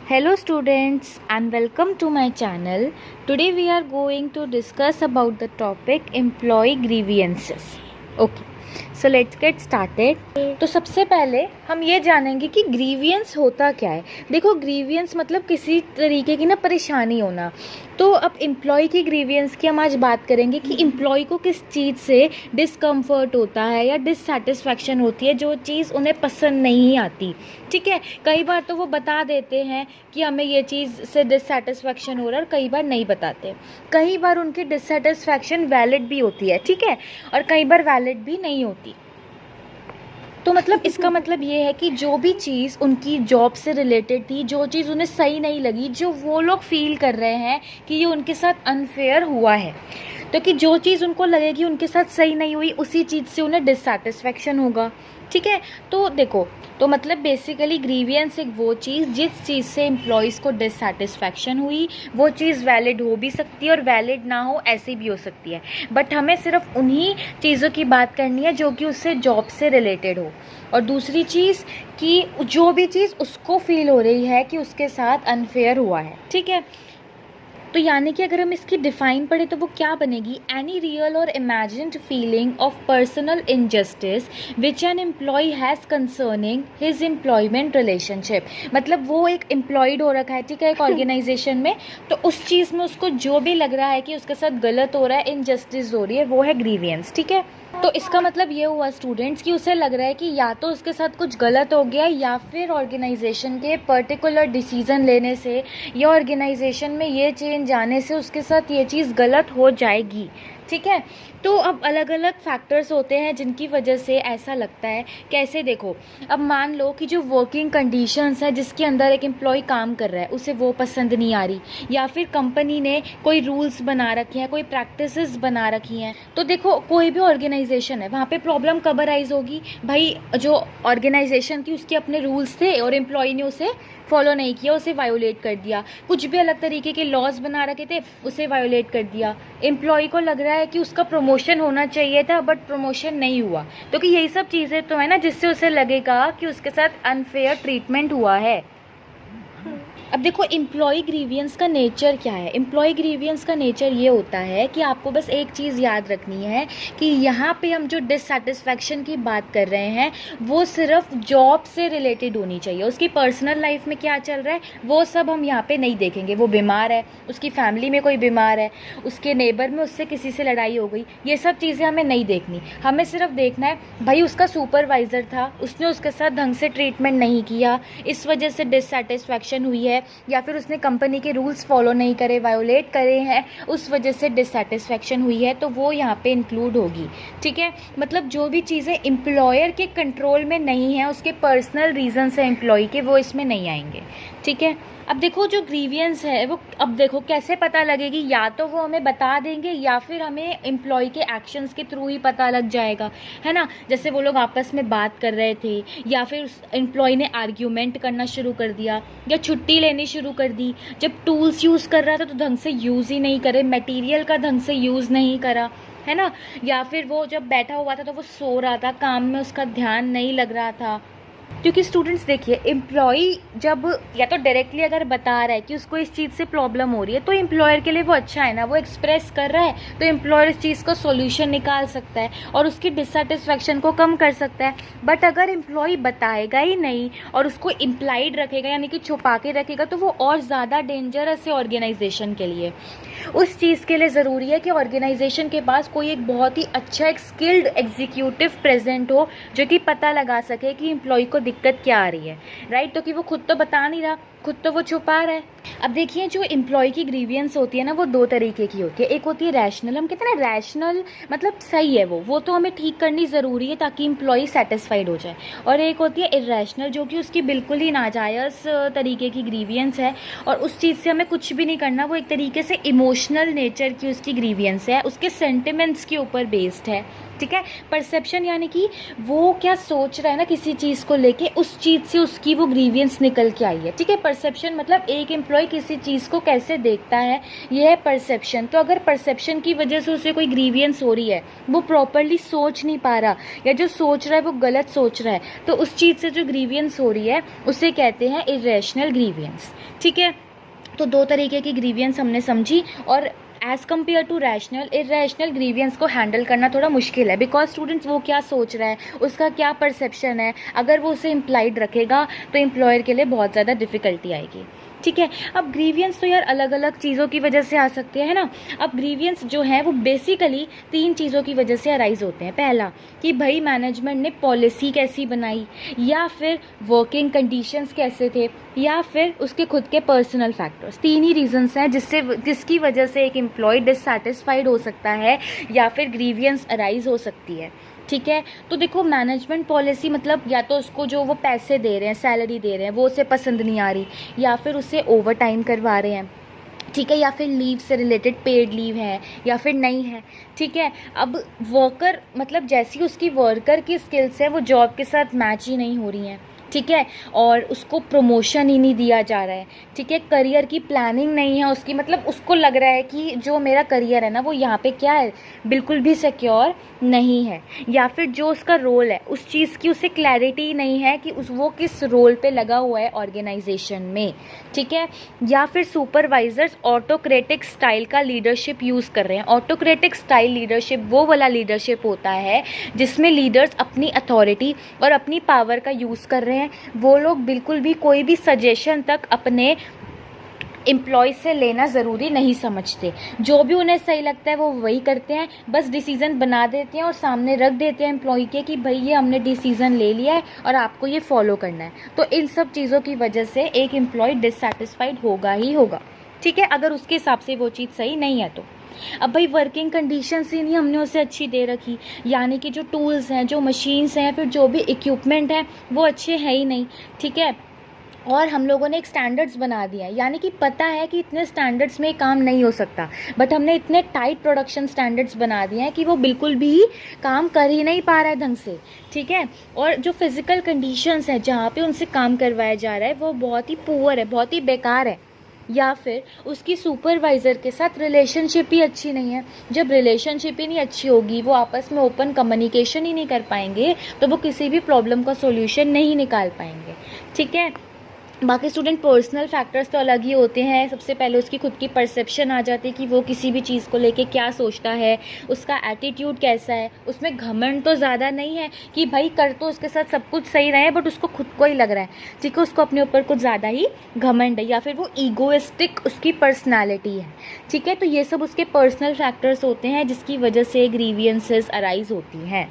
Hello students and welcome to my channel. Today we are going to discuss about the topic employee grievances. Okay. So let's get started. तो सबसे पहले हम ये जानेंगे कि grievance होता क्या है। देखो, ग्रीवियंस मतलब किसी तरीके की ना परेशानी होना। तो अब एम्प्लॉय की ग्रीवियंस की हम आज बात करेंगे कि एम्प्लॉय को किस चीज़ से डिसकम्फर्ट होता है या डिससेटिस्फैक्शन होती है, जो चीज़ उन्हें पसंद नहीं आती। ठीक है, कई बार तो वो बता देते हैं कि हमें ये चीज़ से डिससेटिस्फैक्शन हो रहा है, और कई बार नहीं बताते। कई बार उनकी डिससेटिस्फैक्शन वैलिड भी होती है, ठीक है, और कई बार वैलिड भी नहीं होती। तो मतलब इसका मतलब ये है कि जो भी चीज़ उनकी जॉब से रिलेटेड थी, जो चीज़ उन्हें सही नहीं लगी, जो वो लोग फील कर रहे हैं कि ये उनके साथ अनफेयर हुआ है, तो कि जो चीज़ उनको लगेगी उनके साथ सही नहीं हुई, उसी चीज़ से उन्हें डिससेटिस्फैक्शन होगा। ठीक है, तो देखो, तो मतलब बेसिकली ग्रीवियंस एक वो चीज़ जिस चीज़ से एम्प्लॉयज़ को डिससेटिस्फैक्शन हुई, वो चीज़ वैलिड हो भी सकती है और वैलिड ना हो ऐसी भी हो सकती है। बट हमें सिर्फ उन्हीं चीज़ों की बात करनी है जो कि उससे जॉब से रिलेटेड हो। और दूसरी चीज़ कि जो भी चीज़ उसको फील हो रही है कि उसके साथ अनफेयर हुआ है। ठीक है, तो यानी कि अगर हम इसकी डिफाइन पढ़े तो वो क्या बनेगी? Any real or imagined feeling of personal injustice which an employee has concerning his employment relationship. मतलब वो एक एम्प्लॉयड हो रखा है, ठीक है, एक ऑर्गेनाइजेशन में, तो उस चीज़ में उसको जो भी लग रहा है कि उसके साथ गलत हो रहा है, इनजस्टिस हो रही है, वो है ग्रीवियंस। ठीक है, तो इसका मतलब ये हुआ स्टूडेंट्स कि उसे लग रहा है कि या तो उसके साथ कुछ गलत हो गया, या फिर ऑर्गेनाइजेशन के पर्टिकुलर डिसीजन लेने से या ऑर्गेनाइजेशन में ये चेंज आने से उसके साथ ये चीज़ गलत हो जाएगी। ठीक है, तो अब अलग अलग फैक्टर्स होते हैं जिनकी वजह से ऐसा लगता है। कैसे? देखो, अब मान लो कि जो वर्किंग कंडीशंस है जिसके अंदर एक एम्प्लॉय काम कर रहा है, उसे वो पसंद नहीं आ रही, या फिर कंपनी ने कोई रूल्स बना रखे हैं, कोई प्रैक्टिसेस बना रखी हैं। तो देखो, कोई भी ऑर्गेनाइजेशन है, वहाँ पे प्रॉब्लम कब अराइज होगी? भाई, जो ऑर्गेनाइजेशन थी उसके अपने रूल्स थे और एम्प्लॉय ने उसे फॉलो नहीं किया, उसे वायोलेट कर दिया। कुछ भी अलग तरीके के लॉज बना रखे थे, उसे वायोलेट कर दिया। एम्प्लॉय को लग रहा है कि उसका प्रमोशन होना चाहिए था बट प्रमोशन नहीं हुआ, तो कि यही सब चीज़ें तो है ना जिससे उसे लगेगा कि उसके साथ अनफेयर ट्रीटमेंट हुआ है। अब देखो, एम्प्लॉय ग्रीवियंस का नेचर क्या है? एम्प्लॉय ग्रीवियंस का नेचर ये होता है कि आपको बस एक चीज़ याद रखनी है कि यहाँ पे हम जो डिससेटिस्फैक्शन की बात कर रहे हैं वो सिर्फ जॉब से रिलेटेड होनी चाहिए। उसकी पर्सनल लाइफ में क्या चल रहा है वो सब हम यहाँ पे नहीं देखेंगे। वो बीमार है, उसकी फैमिली में कोई बीमार है, उसके नेबर में उससे किसी से लड़ाई हो गई, ये सब चीज़ें हमें नहीं देखनी। हमें सिर्फ देखना है भाई उसका सुपरवाइज़र था, उसने उसके साथ ढंग से ट्रीटमेंट नहीं किया, इस वजह से डिससेटिस्फैक्शन हुई है, या फिर उसने कंपनी के रूल्स फॉलो नहीं करे, वायोलेट करे हैं, उस वजह से डिससेटिस्फैक्शन हुई है, तो वो यहाँ पे इंक्लूड होगी। ठीक है, मतलब जो भी चीज़ें एम्प्लॉयर के कंट्रोल में नहीं है, उसके पर्सनल रीजंस है एम्प्लॉय के, वो इसमें नहीं आएंगे। ठीक है, अब देखो जो ग्रीवियंस है वो, अब देखो कैसे पता लगेगी? या तो वो हमें बता देंगे या फिर हमें एम्प्लॉय के एक्शंस के थ्रू ही पता लग जाएगा, है ना। जैसे वो लोग आपस में बात कर रहे थे, या फिर उस एम्प्लॉय ने आर्ग्यूमेंट करना शुरू कर दिया, या छुट्टी लेनी शुरू कर दी, जब टूल्स यूज़ कर रहा था तो ढंग से यूज़ ही नहीं करे, मटेरियल का ढंग से यूज़ नहीं करा, है ना। या फिर वो जब बैठा हुआ था तो वो सो रहा था, काम में उसका ध्यान नहीं लग रहा था। क्योंकि स्टूडेंट्स देखिए, एम्प्लॉय जब या तो डायरेक्टली अगर बता रहा है कि उसको इस चीज़ से प्रॉब्लम हो रही है, तो एम्प्लॉयर के लिए वो अच्छा है ना, वो एक्सप्रेस कर रहा है, तो एम्प्लॉयर इस चीज़ का सॉल्यूशन निकाल सकता है और उसकी डिससेटिस्फैक्शन को कम कर सकता है। बट अगर एम्प्लॉय बताएगा ही नहीं और उसको इम्प्लाइड रखेगा, यानी कि छुपा के रखेगा, तो वो और ज़्यादा डेंजरस है ऑर्गेनाइजेशन के लिए। उस चीज़ के लिए ज़रूरी है कि ऑर्गेनाइजेशन के पास कोई एक बहुत ही अच्छा, एक स्किल्ड एग्जीक्यूटिव प्रेजेंट हो, जो कि पता लगा सके कि एम्प्लॉय को दिक्कत क्या आ रही है, राइट। तो कि वो खुद तो बता नहीं रहा, खुद तो वो छुपा रहा है। अब देखिए, जो एम्प्लॉय की ग्रीवियंस होती है ना, वो दो तरीके की होती है। एक होती है रैशनल, हम कहते हैं ना रैशनल, मतलब सही है वो तो हमें ठीक करनी ज़रूरी है ताकि एम्प्लॉय सेटिस्फाइड हो जाए। और एक होती है इर्रेशनल, जो कि उसकी बिल्कुल ही नाजायज़ तरीके की ग्रीवियंस है और उस चीज़ से हमें कुछ भी नहीं करना। वो एक तरीके से इमोशनल नेचर की उसकी ग्रीवियंस है, उसके सेंटिमेंट्स के ऊपर बेस्ड है। ठीक है। परसेप्शन यानी कि वो क्या सोच रहा है ना किसी चीज़ को लेके, उस चीज़ से उसकी वो ग्रीवियंस निकल के आई है। ठीक है, परसेप्शन मतलब एक एम्प्लॉय किसी चीज़ को कैसे देखता है, ये है परसेप्शन। तो अगर परसेप्शन की वजह से उसे कोई ग्रीवियंस हो रही है, वो प्रॉपरली सोच नहीं पा रहा या जो सोच रहा है वो गलत सोच रहा है, तो उस चीज़ से जो ग्रीवियंस हो रही है उसे कहते हैं इरेशनल ग्रीवियंस। ठीक है, तो दो तरीके की ग्रीवियंस हमने समझी, और as compare to rational, irrational grievance को हैंडल करना थोड़ा मुश्किल है, बिकॉज स्टूडेंट्स वो क्या सोच रहा है, उसका क्या परसेप्शन है, अगर वो उसे इम्प्लाइड रखेगा तो एम्प्लॉयर के लिए बहुत ज़्यादा डिफ़िकल्टी आएगी। ठीक है, अब ग्रीवियंस तो यार अलग अलग चीज़ों की वजह से आ सकते हैं ना। अब ग्रीवियंस जो है वो बेसिकली 3 चीज़ों की वजह से अराइज होते हैं। पहला कि भाई मैनेजमेंट ने पॉलिसी कैसी बनाई, या फिर वर्किंग कंडीशंस कैसे थे, या फिर उसके खुद के पर्सनल फैक्टर्स। 3 ही रीजंस हैं जिसकी वजह से एक एम्प्लॉय डिससैटिस्फाइड हो सकता है या फिर ग्रीवियंस अराइज हो सकती है। ठीक है, तो देखो मैनेजमेंट पॉलिसी मतलब या तो उसको जो वो पैसे दे रहे हैं, सैलरी दे रहे हैं, वो उसे पसंद नहीं आ रही, या फिर उसे ओवर टाइम करवा रहे हैं। ठीक है, या फिर लीव से रिलेटेड पेड लीव है या फिर नहीं है। ठीक है, अब वर्कर मतलब जैसी उसकी वर्कर की स्किल्स है वो जॉब के साथ मैच ही नहीं हो रही हैं। ठीक है, और उसको प्रमोशन ही नहीं दिया जा रहा है। ठीक है, करियर की प्लानिंग नहीं है उसकी, मतलब उसको लग रहा है कि जो मेरा करियर है ना वो यहाँ पे क्या है, बिल्कुल भी सिक्योर नहीं है, या फिर जो उसका रोल है उस चीज़ की उसे क्लैरिटी नहीं है कि वो किस रोल पे लगा हुआ है ऑर्गेनाइजेशन में। ठीक है, या फिर सुपरवाइजर्स ऑटोक्रेटिक स्टाइल का लीडरशिप यूज़ कर रहे हैं। ऑटोक्रेटिक स्टाइल लीडरशिप वो वाला लीडरशिप होता है जिसमें लीडर्स अपनी अथॉरिटी और अपनी पावर का यूज़ कर रहे हैं। वो लोग बिल्कुल भी कोई भी सजेशन तक अपने एम्प्लॉय से लेना ज़रूरी नहीं समझते, जो भी उन्हें सही लगता है वो वही करते हैं, बस डिसीज़न बना देते हैं और सामने रख देते हैं एम्प्लॉय के कि भाई ये हमने डिसीज़न ले लिया है और आपको ये फॉलो करना है। तो इन सब चीज़ों की वजह से एक एम्प्लॉय डिससैटिस्फाइड होगा ही होगा। ठीक है, अगर उसके हिसाब से वो चीज़ सही नहीं है तो। अब भाई वर्किंग कंडीशंस ही नहीं हमने उसे अच्छी दे रखी, यानी कि जो टूल्स हैं, जो मशीन्स हैं, फिर जो भी इक्विपमेंट है वो अच्छे हैं ही नहीं। ठीक है, और हम लोगों ने एक स्टैंडर्ड्स बना दिया है, यानी कि पता है कि इतने स्टैंडर्ड्स में काम नहीं हो सकता, बट हमने इतने टाइट प्रोडक्शन स्टैंडर्ड्स बना दिए हैं कि वो बिल्कुल भी काम कर ही नहीं पा रहा है ढंग से। ठीक है, और जो फिज़िकल कंडीशंस हैं जहाँ पे उनसे काम करवाया जा रहा है वो बहुत ही पुअर है, बहुत ही बेकार है, या फिर उसकी सुपरवाइज़र के साथ रिलेशनशिप ही अच्छी नहीं है। जब रिलेशनशिप ही नहीं अच्छी होगी, वो आपस में ओपन कम्युनिकेशन ही नहीं कर पाएंगे, तो वो किसी भी प्रॉब्लम का सॉल्यूशन नहीं निकाल पाएंगे। ठीक है, बाकी स्टूडेंट पर्सनल फैक्टर्स तो अलग ही होते हैं। सबसे पहले उसकी खुद की परसेप्शन आ जाती है कि वो किसी भी चीज़ को लेके क्या सोचता है, उसका एटीट्यूड कैसा है। उसमें घमंड तो ज़्यादा नहीं है कि भाई कर तो उसके साथ सब कुछ सही रहे, बट उसको खुद को ही लग रहा है, ठीक है, उसको अपने ऊपर कुछ ज़्यादा ही घमंड है, या फिर वो ईगोइस्टिक उसकी पर्सनैलिटी है। ठीक है, तो ये सब उसके पर्सनल फैक्टर्स होते हैं जिसकी वजह से ग्रीवियंसेस अराइज होती हैं।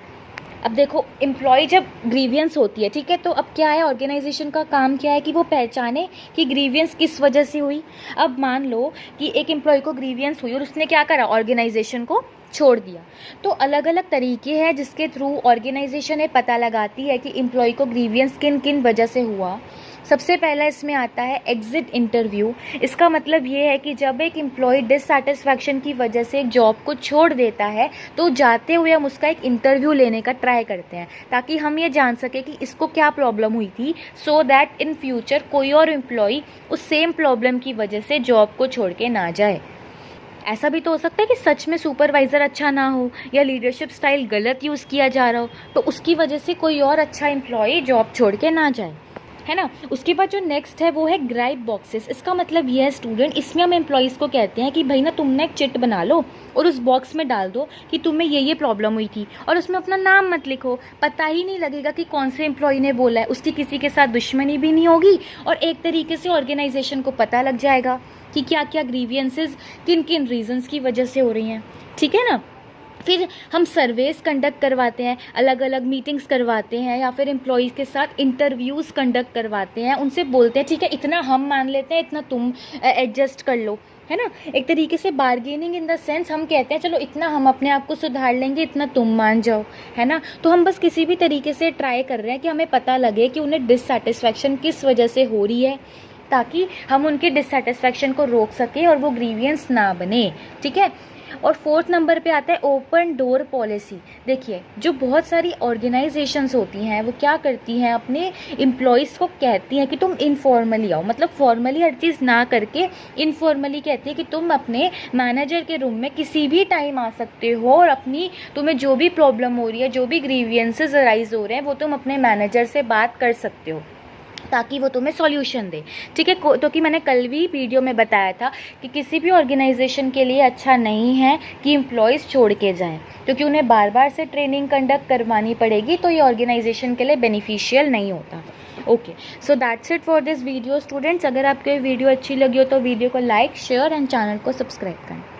अब देखो एम्प्लॉय जब ग्रीवियंस होती है, ठीक है, तो अब क्या है, ऑर्गेनाइजेशन का काम क्या है कि वो पहचाने कि ग्रीवियंस किस वजह से हुई। अब मान लो कि एक एम्प्लॉय को ग्रीवियंस हुई और उसने क्या करा, ऑर्गेनाइजेशन को छोड़ दिया। तो अलग अलग तरीके हैं जिसके थ्रू ऑर्गेनाइजेशन ये पता लगाती है कि एम्प्लॉय को ग्रीवियंस किन किन वजह से हुआ। सबसे पहला इसमें आता है एग्जिट इंटरव्यू। इसका मतलब ये है कि जब एक एम्प्लॉय डिससैटिस्फैक्शन की वजह से एक जॉब को छोड़ देता है तो जाते हुए हम उसका एक इंटरव्यू लेने का ट्राई करते हैं, ताकि हम ये जान सके कि इसको क्या प्रॉब्लम हुई थी, सो दैट इन फ्यूचर कोई और एम्प्लॉय उस सेम प्रॉब्लम की वजह से जॉब को छोड़ के ना जाए। ऐसा भी तो हो सकता है कि सच में सुपरवाइज़र अच्छा ना हो या लीडरशिप स्टाइल गलत यूज़ किया जा रहा हो, तो उसकी वजह से कोई और अच्छा एम्प्लॉय जॉब छोड़ के ना जाए, है ना। उसके बाद जो नेक्स्ट है वो है ग्राइप बॉक्सेस। इसका मतलब ये है स्टूडेंट, इसमें हम एम्प्लॉयज़ को कहते हैं कि भाई ना तुम ना एक चिट बना लो और उस बॉक्स में डाल दो कि तुम्हें ये प्रॉब्लम हुई थी, और उसमें अपना नाम मत लिखो, पता ही नहीं लगेगा कि कौन से एम्प्लॉय ने बोला है, उसकी किसी के साथ दुश्मनी भी नहीं होगी, और एक तरीके से ऑर्गेनाइजेशन को पता लग जाएगा कि क्या क्या ग्रीवियंसेस किन किन रीजंस की वजह से हो रही हैं। ठीक है ना। फिर हम सर्वेस कंडक्ट करवाते हैं, अलग अलग मीटिंग्स करवाते हैं, या फिर एम्प्लॉयज़ के साथ इंटरव्यूज़ कंडक्ट करवाते हैं, उनसे बोलते हैं ठीक है इतना हम मान लेते हैं, इतना तुम एडजस्ट कर लो, है ना। एक तरीके से बार्गेनिंग इन द सेंस, हम कहते हैं चलो इतना हम अपने आप को सुधार लेंगे, इतना तुम मान जाओ, है ना। तो हम बस किसी भी तरीके से ट्राई कर रहे हैं कि हमें पता लगे कि उन्हें डिससैटिस्फैक्शन किस वजह से हो रही है, ताकि हम उनके डिससैटिस्फैक्शन को रोक सकें और वो ग्रीवियंस ना बने। ठीक है, और फोर्थ नंबर पे आता है ओपन डोर पॉलिसी। देखिए, जो बहुत सारी ऑर्गेनाइजेशंस होती हैं वो क्या करती हैं, अपने एम्प्लॉयज़ को कहती हैं कि तुम इनफॉर्मली आओ, मतलब फॉर्मली हर चीज़ ना करके इनफॉर्मली कहती है कि तुम अपने मैनेजर के रूम में किसी भी टाइम आ सकते हो और अपनी तुम्हें जो भी प्रॉब्लम हो रही है, जो भी ग्रीवियंसेस अराइज हो रहे हैं, वो तुम अपने मैनेजर से बात कर सकते हो ताकि वो तुम्हें सॉल्यूशन दे। ठीक है, तो कि मैंने कल भी वीडियो में बताया था कि किसी भी ऑर्गेनाइजेशन के लिए अच्छा नहीं है कि एम्प्लॉयज़ छोड़ के जाएं, क्योंकि उन्हें बार बार से ट्रेनिंग कंडक्ट करवानी पड़ेगी, तो ये ऑर्गेनाइजेशन के लिए बेनिफिशियल नहीं होता। Okay, so that's it for this video students. अगर आपको ये वीडियो अच्छी लगी हो तो वीडियो को लाइक, शेयर एंड चैनल को सब्सक्राइब करें।